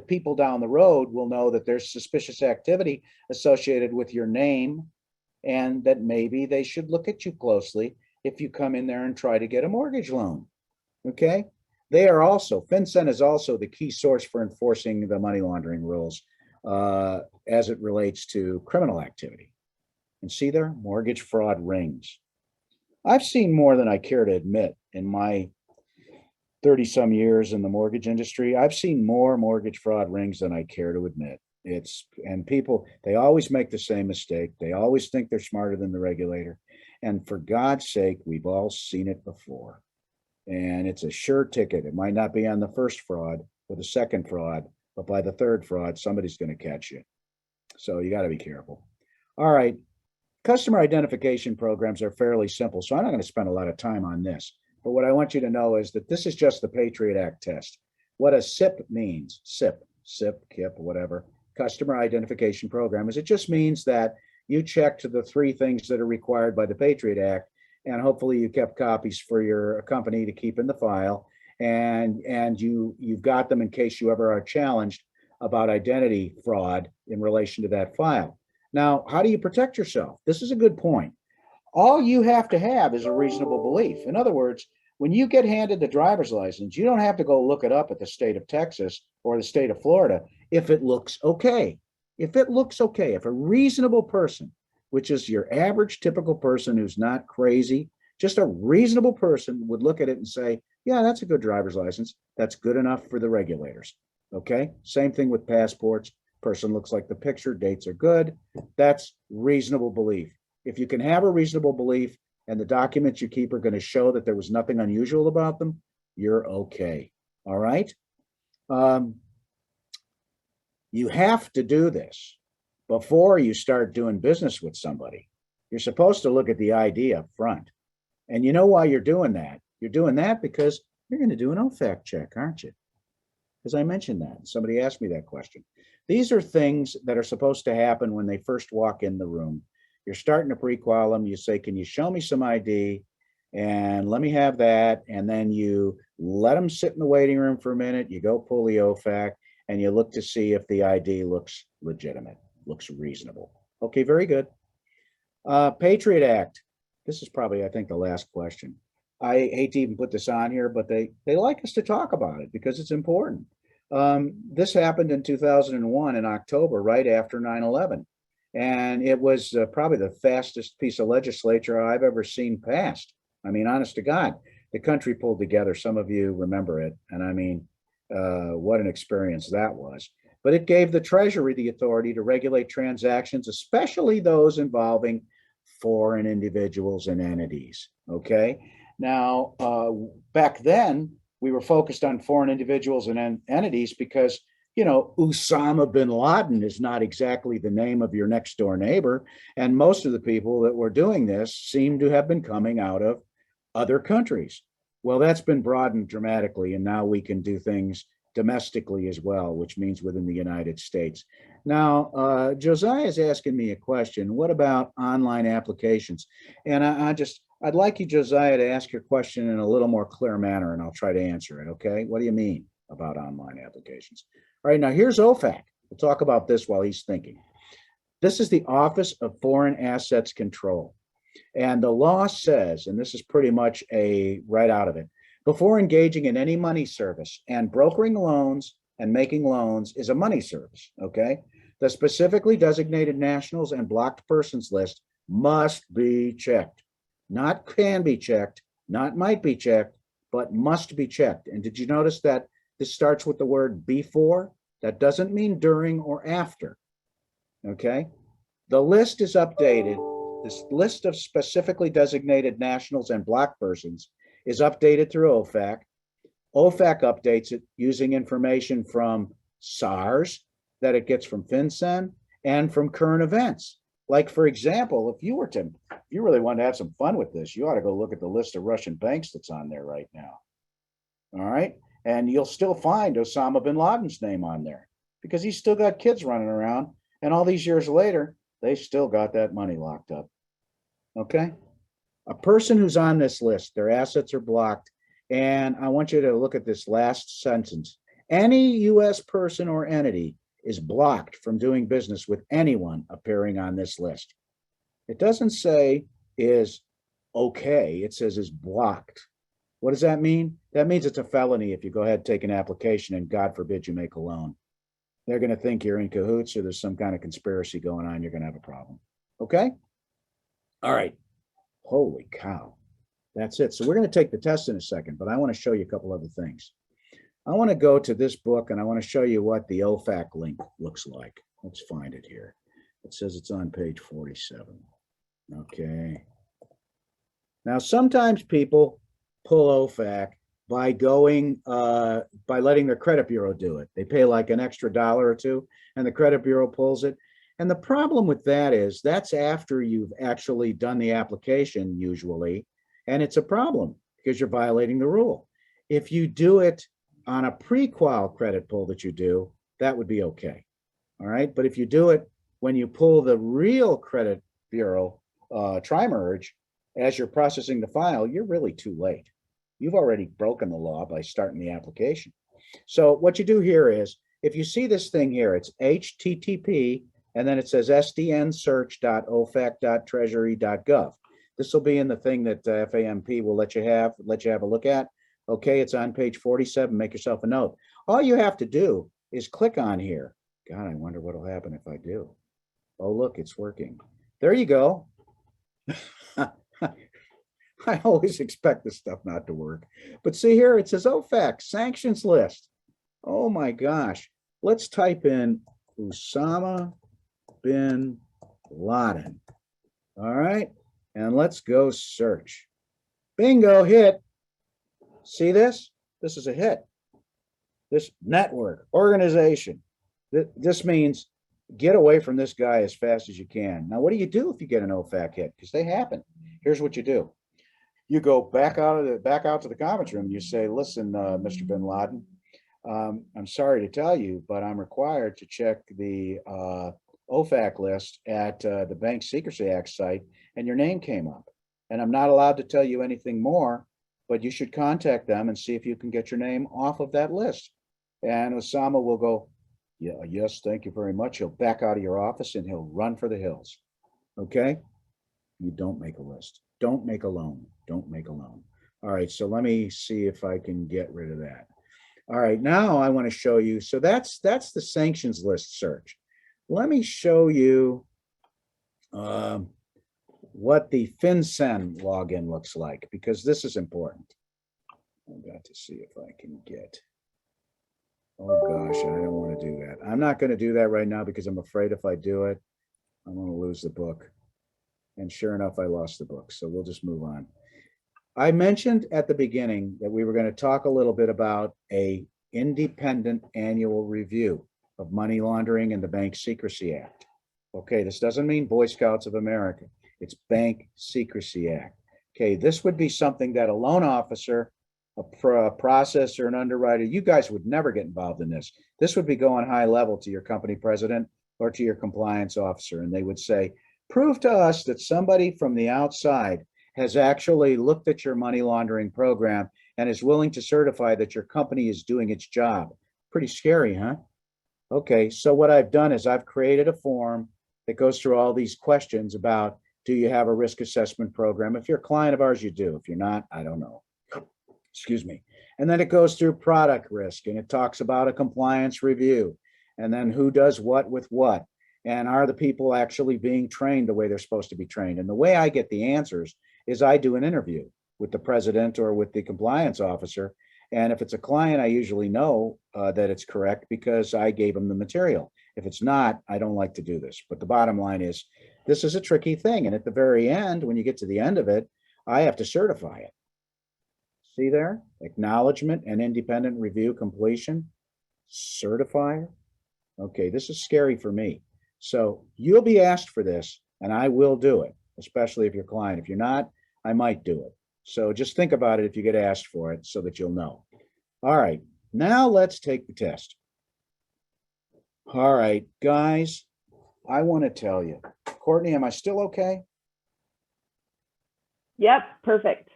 people down the road will know that there's suspicious activity associated with your name and that maybe they should look at you closely if you come in there and try to get a mortgage loan. Okay? FinCEN is also the key source for enforcing the money laundering rules as it relates to criminal activity. And see there, mortgage fraud rings. I've seen more than I care to admit in my 30-some years in the mortgage industry. I've seen more mortgage fraud rings than I care to admit. And people, they always make the same mistake. They always think they're smarter than the regulator. And for God's sake, we've all seen it before. And it's a sure ticket. It might not be on the first fraud or the second fraud, but by the third fraud, somebody's going to catch you. So you got to be careful. All right. Customer identification programs are fairly simple, so I'm not going to spend a lot of time on this. But what I want you to know is that this is just the Patriot Act test. What a SIP means, SIP, KIP, whatever, customer identification program, is it just means that you checked the 3 things that are required by the Patriot Act, and hopefully you kept copies for your company to keep in the file, and you've got them in case you ever are challenged about identity fraud in relation to that file. Now, how do you protect yourself? This is a good point. All you have to have is a reasonable belief. In other words, when you get handed the driver's license, you don't have to go look it up at the state of Texas or the state of Florida if it looks okay. If it looks okay, if a reasonable person, which is your average typical person who's not crazy, just a reasonable person would look at it and say, yeah, that's a good driver's license. That's good enough for the regulators. Okay. Same thing with passports. Person looks like the picture, dates are good. That's reasonable belief. If you can have a reasonable belief and the documents you keep are going to show that there was nothing unusual about them, you're okay. All right. You have to do this before you start doing business with somebody. You're supposed to look at the ID up front. And you know why you're doing that? You're doing that because you're going to do an OFAC check, aren't you? Because I mentioned that. Somebody asked me that question. These are things that are supposed to happen when they first walk in the room. You're starting to pre-qual them. You say, can you show me some ID? And let me have that. And then you let them sit in the waiting room for a minute. You go pull the OFAC and you look to see if the ID looks legitimate, looks reasonable. Okay, very good. Patriot Act. This is probably, I think, the last question. I hate to even put this on here, but they like us to talk about it because it's important. This happened in 2001 in October, right after 9/11. And it was probably the fastest piece of legislature I've ever seen passed. I mean, honest to God, the country pulled together. Some of you remember it. And I mean, what an experience that was. But it gave the Treasury the authority to regulate transactions, especially those involving foreign individuals and entities. Okay. Now, back then, we were focused on foreign individuals and entities because, you know, Osama bin Laden is not exactly the name of your next door neighbor. And most of the people that were doing this seem to have been coming out of other countries. Well, that's been broadened dramatically, and now we can do things domestically as well, which means within the United States. Now, Josiah is asking me a question. What about online applications? And I'd like you, Josiah, to ask your question in a little more clear manner, and I'll try to answer it, okay? What do you mean about online applications? All right, now here's OFAC. We'll talk about this while he's thinking. This is the Office of Foreign Assets Control. And the law says, and this is pretty much a right out of it, before engaging in any money service, and brokering loans and making loans is a money service, okay? The specifically designated nationals and blocked persons list must be checked. Not can be checked, not might be checked, but must be checked. And did you notice that this starts with the word before? That doesn't mean during or after, okay? The list is updated. This list of specifically designated nationals and blocked persons is updated through OFAC. OFAC updates it using information from SARS that it gets from FinCEN and from current events. Like, for example, if you really want to have some fun with this, you ought to go look at the list of Russian banks that's on there right now. All right. And you'll still find Osama bin Laden's name on there because he's still got kids running around. And all these years later, they still got that money locked up. Okay. A person who's on this list, their assets are blocked. And I want you to look at this last sentence. Any U.S. person or entity is blocked from doing business with anyone appearing on this list. It doesn't say is okay. It says is blocked. What does that mean? That means it's a felony if you go ahead and take an application and God forbid you make a loan. They're going to think you're in cahoots or there's some kind of conspiracy going on. You're going to have a problem. Okay? All right. Holy cow. That's it. So we're going to take the test in a second, but I want to show you a couple other things. I want to go to this book and I want to show you what the OFAC link looks like. Let's find it here. It says it's on page 47. Okay. Now, sometimes people pull OFAC by letting their credit bureau do it. They pay like an extra $1 or $2 and the credit bureau pulls it. And the problem with that is that's after you've actually done the application usually, and it's a problem because you're violating the rule. If you do it on a pre-qual credit pull that you do, that would be okay. All right. But if you do it when you pull the real credit bureau tri-merge as you're processing the file, you're really too late. You've already broken the law by starting the application. So what you do here is, if you see this thing here, it's HTTP, and then it says sdnsearch.ofac.treasury.gov. This will be in the thing that FAMP will let you have a look at. Okay, it's on page 47. Make yourself a note. All you have to do is click on here. God, I wonder what will happen if I do. Oh, look, it's working. There you go. I always expect this stuff not to work. But see here, it says OFAC sanctions list. Oh my gosh. Let's type in Osama bin Laden. All right. And let's go search. Bingo, hit. See this? This is a hit. This network, organization. This means get away from this guy as fast as you can. Now, what do you do if you get an OFAC hit? Because they happen. Here's what you do. You go back out to the conference room and you say, listen, Mr. bin Laden, I'm sorry to tell you, but I'm required to check the OFAC list at the Bank Secrecy Act site, and your name came up. And I'm not allowed to tell you anything more, but you should contact them and see if you can get your name off of that list. And Osama will go, yeah, yes, thank you very much. He'll back out of your office and he'll run for the hills. Okay? You don't make a list. Don't make a loan. Don't make a loan. All right, so let me see if I can get rid of that. All right, now I want to show you. So that's the sanctions list search. Let me show you what the FinCEN login looks like, because this is important. I've got to see if I can get. Oh gosh, I don't want to do that. I'm not going to do that right now because I'm afraid if I do it, I'm going to lose the book. And sure enough, I lost the book. So we'll just move on. I mentioned at the beginning that we were going to talk a little bit about a independent annual review of money laundering and the Bank Secrecy Act. Okay, this doesn't mean Boy Scouts of America. It's Bank Secrecy Act. Okay, this would be something that a loan officer, a processor, an underwriter, you guys would never get involved in this. This would be going high level to your company president or to your compliance officer, and they would say, prove to us that somebody from the outside has actually looked at your money laundering program and is willing to certify that your company is doing its job. Pretty scary, huh? Okay, so what I've done is I've created a form that goes through all these questions about, do you have a risk assessment program? If you're a client of ours, you do. If you're not, I don't know. Excuse me. And then it goes through product risk, and it talks about a compliance review, and then who does what with what, and are the people actually being trained the way they're supposed to be trained? And the way I get the answers is I do an interview with the president or with the compliance officer. And if it's a client, I usually know that it's correct because I gave them the material. If it's not, I don't like to do this. But the bottom line is, this is a tricky thing. And at the very end, when you get to the end of it, I have to certify it. See there? Acknowledgement and independent review completion. Certifier. Okay, this is scary for me. So you'll be asked for this, and I will do it, especially if you're a client. If you're not, I might do it. So just think about it if you get asked for it so that you'll know. All right, now let's take the test. All right, guys, I want to tell you, Courtney, am I still okay? Yep, perfect.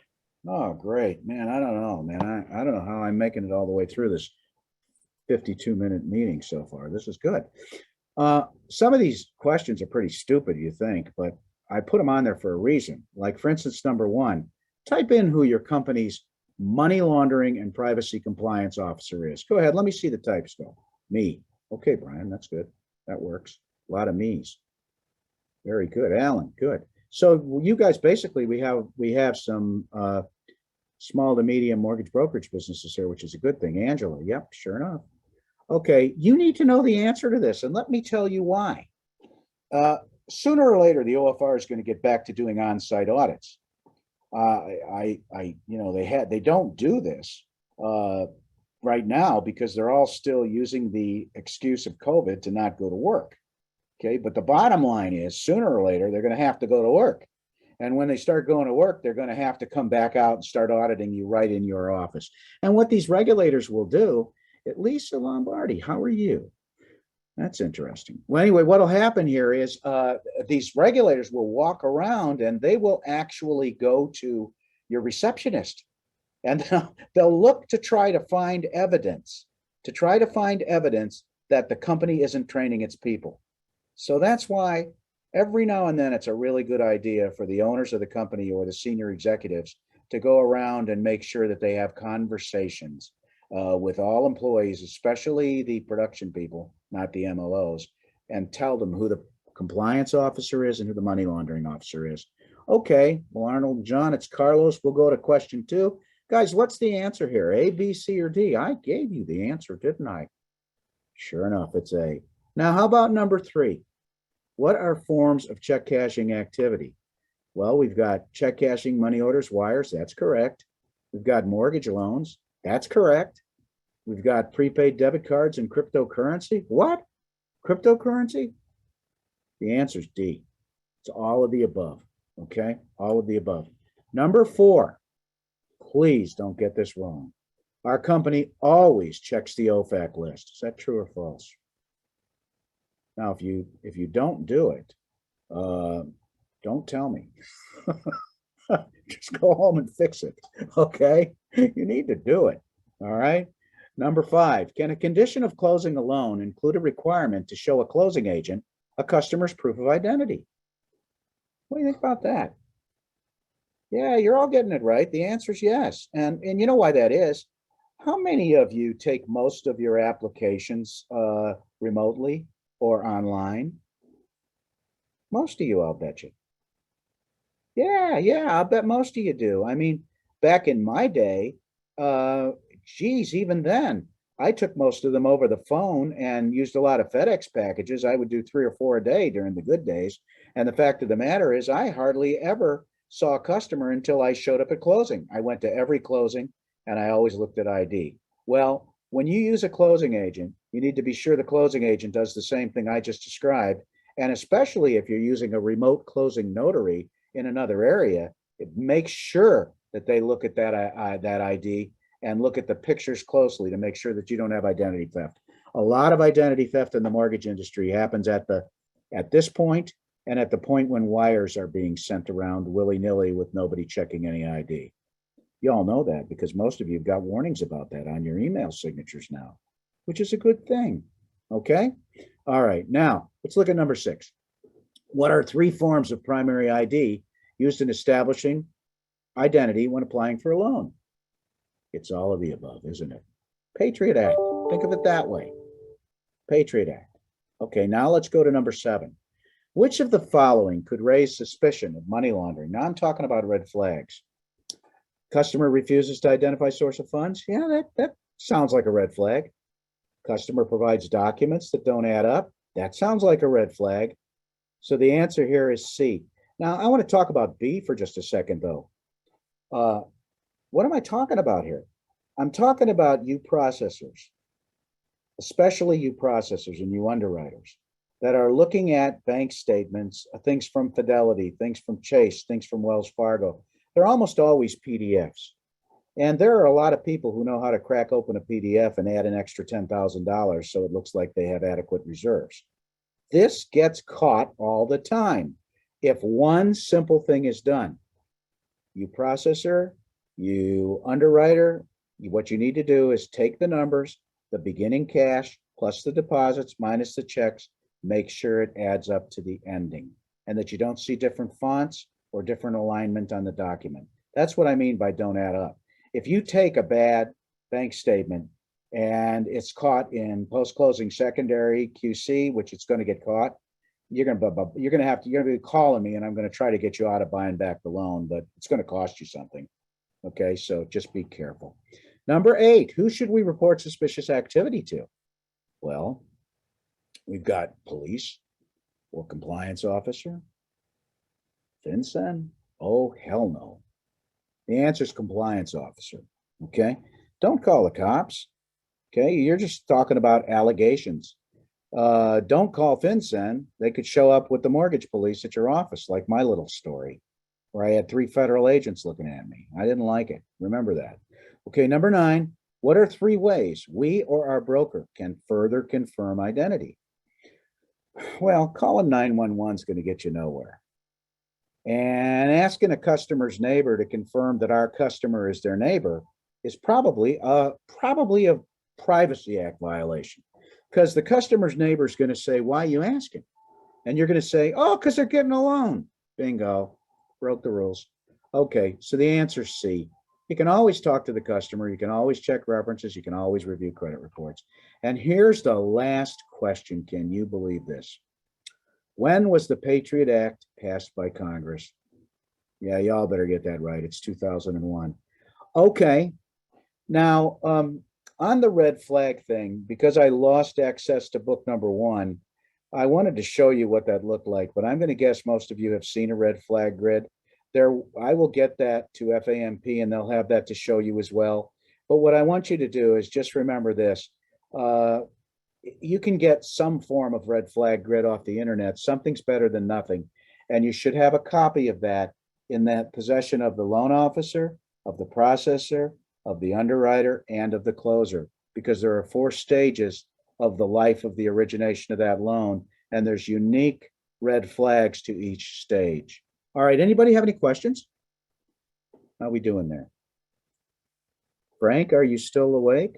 Oh, great, man. I don't know, man. I don't know how I'm making it all the way through this 52-minute meeting so far. This is good. Some of these questions are pretty stupid, you think, but I put them on there for a reason. Like, for instance, number one, type in who your company's money laundering and privacy compliance officer is. Go ahead. Let me see the types go. Me. Okay, Brian, that's good. That works. A lot of me's. Very good. Alan, good. So you guys, basically, we have some small to medium mortgage brokerage businesses here, which is a good thing. Angela, yep, sure enough. Okay, you need to know the answer to this, and let me tell you why. Sooner or later, the OFR is going to get back to doing on-site audits. They don't do this right now because they're all still using the excuse of COVID to not go to work. Okay, but the bottom line is, sooner or later, they're going to have to go to work. And when they start going to work, they're going to have to come back out and start auditing you right in your office. And what these regulators will do, at Lisa Lombardi, how are you? That's interesting. Well, anyway, what'll happen here is these regulators will walk around and they will actually go to your receptionist, and they'll look to try to find evidence, that the company isn't training its people. So that's why every now and then it's a really good idea for the owners of the company or the senior executives to go around and make sure that they have conversations with all employees, especially the production people, not the MLOs, and tell them who the compliance officer is and who the money laundering officer is. Okay, well, Arnold and John, it's Carlos. We'll go to question 2. Guys, what's the answer here? A, B, C, or D? I gave you the answer, didn't I? Sure enough, it's A. Now, how about number 3? What are forms of check cashing activity? Well, we've got check cashing, money orders, wires. That's correct. We've got mortgage loans. That's correct. We've got prepaid debit cards and cryptocurrency. What? Cryptocurrency? The answer is D. It's all of the above. Okay? All of the above. Number 4. Please don't get this wrong. Our company always checks the OFAC list. Is that true or false? Now, if you don't do it, don't tell me. Just go home and fix it. Okay? You need to do it. All right? Number 5, can a condition of closing a loan include a requirement to show a closing agent a customer's proof of identity? What do you think about that? Yeah, you're all getting it right. The answer is yes. And you know why that is? How many of you take most of your applications remotely or online? Most of you, I'll bet you. Yeah, I'll bet most of you do. I mean, back in my day, uh, geez, even then, I took most of them over the phone and used a lot of FedEx packages. I would do 3 or 4 a day during the good days. And the fact of the matter is, I hardly ever saw a customer until I showed up at closing. I went to every closing and I always looked at ID. Well, when you use a closing agent, you need to be sure the closing agent does the same thing I just described. And especially if you're using a remote closing notary in another area, it makes sure that they look at that ID and look at the pictures closely to make sure that you don't have identity theft. A lot of identity theft in the mortgage industry happens at this point and at the point when wires are being sent around willy-nilly with nobody checking any ID. You all know that because most of you have got warnings about that on your email signatures now, which is a good thing. Okay. All right. Now let's look at number 6. What are 3 forms of primary ID used in establishing identity when applying for a loan? It's all of the above, isn't it? Patriot Act. Think of it that way. Patriot Act. Okay, now let's go to number 7. Which of the following could raise suspicion of money laundering? Now I'm talking about red flags. Customer refuses to identify source of funds. Yeah, that sounds like a red flag. Customer provides documents that don't add up. That sounds like a red flag. So the answer here is C. Now I want to talk about B for just a second, though. What am I talking about here? I'm talking about you processors, especially you processors and you underwriters that are looking at bank statements, things from Fidelity, things from Chase, things from Wells Fargo. They're almost always PDFs. And there are a lot of people who know how to crack open a PDF and add an extra $10,000 so it looks like they have adequate reserves. This gets caught all the time. If one simple thing is done, you processor, you underwriter, what you need to do is take the numbers, the beginning cash plus the deposits minus the checks, make sure it adds up to the ending and that you don't see different fonts or different alignment on the document. That's what I mean by don't add up. If you take a bad bank statement and it's caught in post-closing secondary QC, which it's going to get caught, you're going to be calling me and I'm going to try to get you out of buying back the loan, but it's going to cost you something. Okay, so just be careful. Number 8, who should we report suspicious activity to? Well, we've got police or compliance officer, FinCEN. Oh, hell no. The answer is compliance officer. Okay, don't call the cops. Okay, you're just talking about allegations. Don't call FinCEN. They could show up with the mortgage police at your office, like my little story, where I had 3 federal agents looking at me. I didn't like it. Remember that. Okay, number 9, what are 3 ways we or our broker can further confirm identity? Well, calling 911 is going to get you nowhere. And asking a customer's neighbor to confirm that our customer is their neighbor is probably a Privacy Act violation, because the customer's neighbor is going to say, why are you asking? And you're going to say, oh, because they're getting a loan. Bingo, broke the rules. Okay, so the answer is C. You can always talk to the customer. You can always check references. You can always review credit reports. And here's the last question. Can you believe this? When was the Patriot Act passed by Congress? Yeah, y'all better get that right. It's 2001. Okay. Now, on the red flag thing, because I lost access to book number 1, I wanted to show you what that looked like, but I'm going to guess most of you have seen a red flag grid. I will get that to FAMP and they'll have that to show you as well. But what I want you to do is just remember this. You can get some form of red flag grid off the internet. Something's better than nothing. And you should have a copy of that in that possession of the loan officer, of the processor, of the underwriter, and of the closer, because there are 4 stages of the life of the origination of that loan, and there's unique red flags to each stage. All right, anybody have any questions? How are we doing there? Frank, are you still awake?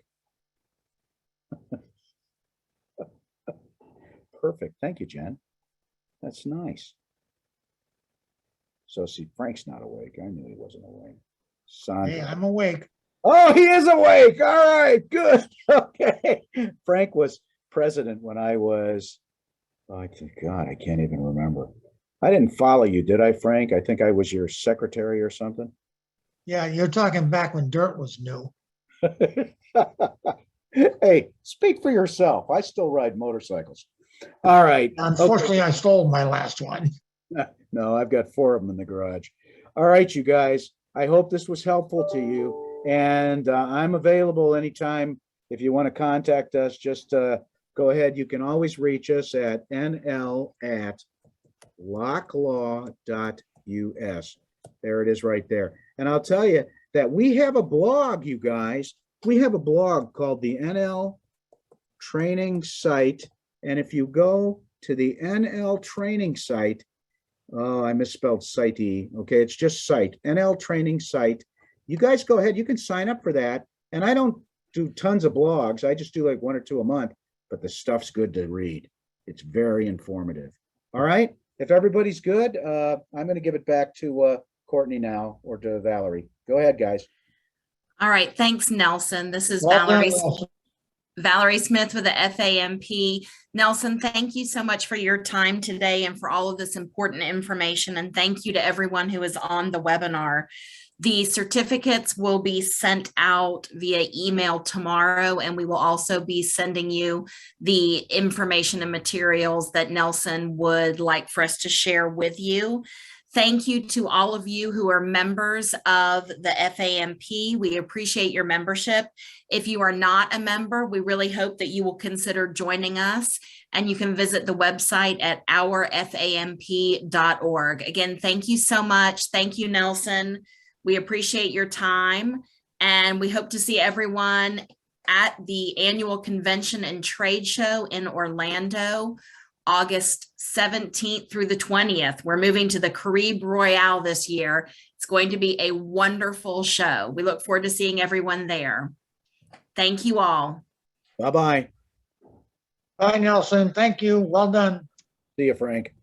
Perfect. Thank you, Jen. That's nice. So see, Frank's not awake. I knew he wasn't awake. Sandra. Hey, I'm awake. Oh, he is awake. All right, good. Okay. Frank was president when I was, oh, I think, God, I can't even remember. I didn't follow you, did I, Frank? I think I was your secretary or something. Yeah, you're talking back when dirt was new. Hey, speak for yourself. I still ride motorcycles. All right. Unfortunately, I stole my last one. No, I've got 4 of them in the garage. All right, you guys. I hope this was helpful to you. And I'm available anytime. If you want to contact us, just go ahead. You can always reach us at nl@locklaw.us. There it is right there. And I'll tell you that we have a blog, you guys. We have a blog called the NL Training Site. And if you go to the NL Training Site, oh, I misspelled site. Okay, it's just site, NL Training Site. You guys go ahead. You can sign up for that. And I don't do tons of blogs. I just do like 1 or 2 a month, but the stuff's good to read. It's very informative. All right. If everybody's good, I'm going to give it back to Courtney now, or to Valerie. Go ahead, guys. All right, thanks, Nelson. This is Well done, Valerie Smith with the FAMP. Nelson, thank you so much for your time today and for all of this important information. And thank you to everyone who is on the webinar. The certificates will be sent out via email tomorrow, and we will also be sending you the information and materials that Nelson would like for us to share with you. Thank you to all of you who are members of the FAMP. We appreciate your membership. If you are not a member, we really hope that you will consider joining us, and you can visit the website at ourfamp.org. Again, thank you so much. Thank you, Nelson. We appreciate your time, and we hope to see everyone at the annual convention and trade show in Orlando, August 17th through the 20th. We're moving to the Caribe Royale this year. It's going to be a wonderful show. We look forward to seeing everyone there. Thank you all. Bye-bye. Bye, Nelson. Thank you. Well done. See you, Frank.